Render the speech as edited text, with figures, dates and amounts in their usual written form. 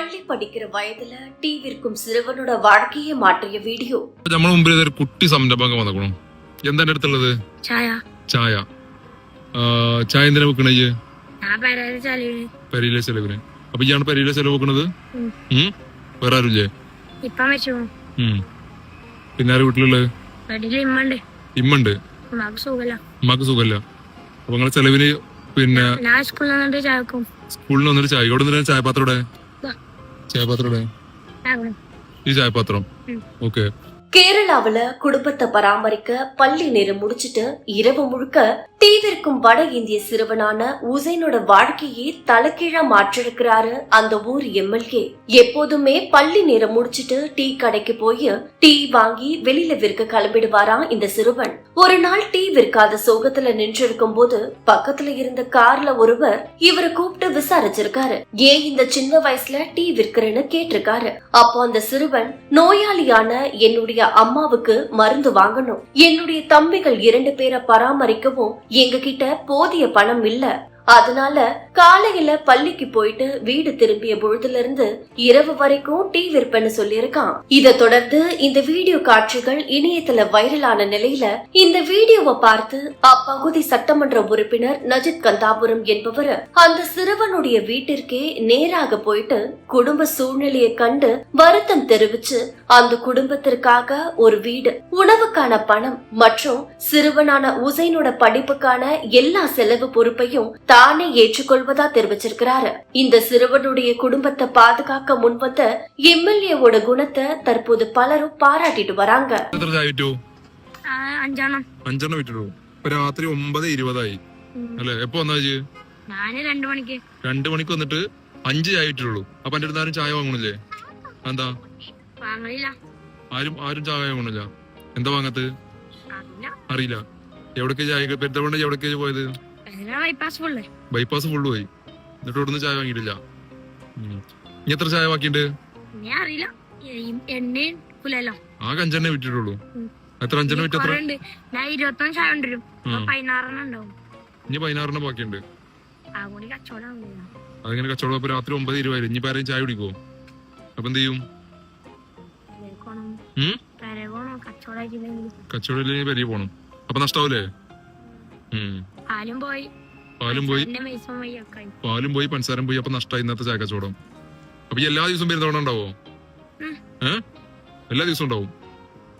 പള്ളി പഠിക്കുന്ന വയതില് ടീ വിൽക്കും സിறுவனோட வாழ்க்கையை മാറ്റിയ വീഡിയോ. നമ്മുടെ മുമ്പിൽ ഒരു കുട്ടി സംരംഭം വന്നേക്കണു. എന്താ എന്റെ അടുത്തുള്ളത്? ചായ. ചായ ചായ എന്തിനാ വെക്കണേ? പെരയിലെ ചെലവിന്. അപ്പൊ ഇയാണ് പെരയിലെ ചെലവ് വെക്കണത്? വേറെ ആരുല്ലേ? പിന്നെ ആര് വീട്ടിലുള്ളത്? ഇമ്മണ്ട്. ഉമ്മാക്ക് സുഖല്ല. അപ്പൊ നിങ്ങളെ ചെലവിന് പിന്നെ സ്കൂളിൽ വന്നിട്ട് ചായ ഇവിടെ ചായപാത്രം ഈ ചായപാത്രം. ഓക്കെ. கேரளாவுல குடும்பத்தை பராமரிக்க பள்ளி நேரம் முடிச்சிட்டு இரவு முழுக்க டீ விற்கும் வட இந்திய சிறுவனான உசைனோட வாழ்க்கையை தலைகீழா மாற்றிருக்கிறாரு அந்த ஊர் எம்எல்ஏ. எப்போதுமே பள்ளி நேரம் முடிச்சிட்டு டீ கடைக்கு போய் டீ வாங்கி வெளியில விற்க கிளம்பிடுவாராம் இந்த சிறுவன். ஒரு நாள் டீ விற்காத சோகத்துல நின்றிருக்கும் போது பக்கத்துல இருந்த கார்ல ஒருவர் இவரை கூப்பிட்டு விசாரிச்சிருக்காரு. ஏன் இந்த சின்ன வயசுல டீ விற்கிறேன்னு கேட்டிருக்காரு. அப்போ அந்த சிறுவன், நோயாளியான என்னுடைய அம்மாவுக்கு மருந்து வாங்கணும், என்னுடைய தம்பிகள் 2 பேரை பராமரிக்கவும் எங்க கிட்ட போதிய பணம் இல்ல, அதனால காலையில பள்ளிக்கு போயிட்டு வீடு திரும்பிய பொழுதுல இருந்து இரவு வரைக்கும் டீ விற்பனை சொல்லியிருக்கான். இதை தொடர்ந்து இந்த வீடியோ காட்சிகள் இணையத்துல வைரலான நிலையில இந்த வீடியோவை பார்த்து அப்பகுதி சட்டமன்ற உறுப்பினர் நஜித் கந்தாபுரம் என்பவர் அந்த சிறுவனுடைய வீட்டிற்கே நேராக போயிட்டு குடும்ப சூழ்நிலையை கண்டு வருத்தம் தெரிவிச்சு அந்த குடும்பத்திற்காக ஒரு வீடு, உணவுக்கான பணம் மற்றும் சிறுவனான உசைனோட படிப்புக்கான எல்லா செலவு பொறுப்பையும் தானே ஏற்றுக்கொள்வதா தெரிவிச்சிருக்கிறாரு. இந்த சிறுவனுடைய குடும்பத்தை பாதுகாக்க முன்வந்த எம்எல்ஏவோட குணத்தை தற்போது பலரும் பாராட்டிட்டு வராங்க. രാത്രി 9:20 അല്ലേ? എപ്പോ വന്നാ? 2 മണിക്ക് വന്നിട്ട് 5 ആയിട്ടുള്ളൂ. അപ്പൊ എന്റെ അടുത്ത് ആരും ചായ വാങ്ങണില്ലേ? എന്താ ആരും ചായ വാങ്ങണില്ല? എന്താ വാങ്ങത്ത്? അറിയില്ല. എവിടേക്ക് ചായ? പെരുന്തൽമണ്ണ എവിടേക്ക് പോയത്? ബൈപ്പാസ് ഫുള്ള് പോയി. എന്നിട്ട് ഇവിടുന്ന് ചായ വാങ്ങിയിട്ടില്ല. ഇനി എത്ര ചായ ബാക്കിയുണ്ട്? ആകെ 5 വിറ്റിട്ടുള്ളൂ. എത്ര? 5 വിറ്റ് എത്ര? ഇനി 16 ബാക്കിയുണ്ട്. അതിങ്ങനെ കച്ചവടം. അപ്പൊ രാത്രി 9:20. ഇനി ആരെയും ചായ കുടിക്കുവോ? അപ്പൊ എന്ത് ചെയ്യും? കച്ചവടം ഇല്ലെങ്കിൽ പെരിയ പോണം. അപ്പൊ നഷ്ടാവൂലേ? പാലും പോയി പഞ്ചസാരം പോയി. അപ്പൊ നഷ്ടമായി ഇന്നത്തെ ചായ കച്ചവടം. അപ്പൊ എല്ലാ ദിവസവും പെരുന്തോണം ഉണ്ടാവോ? എല്ലാ ദിവസവും ഉണ്ടാവും.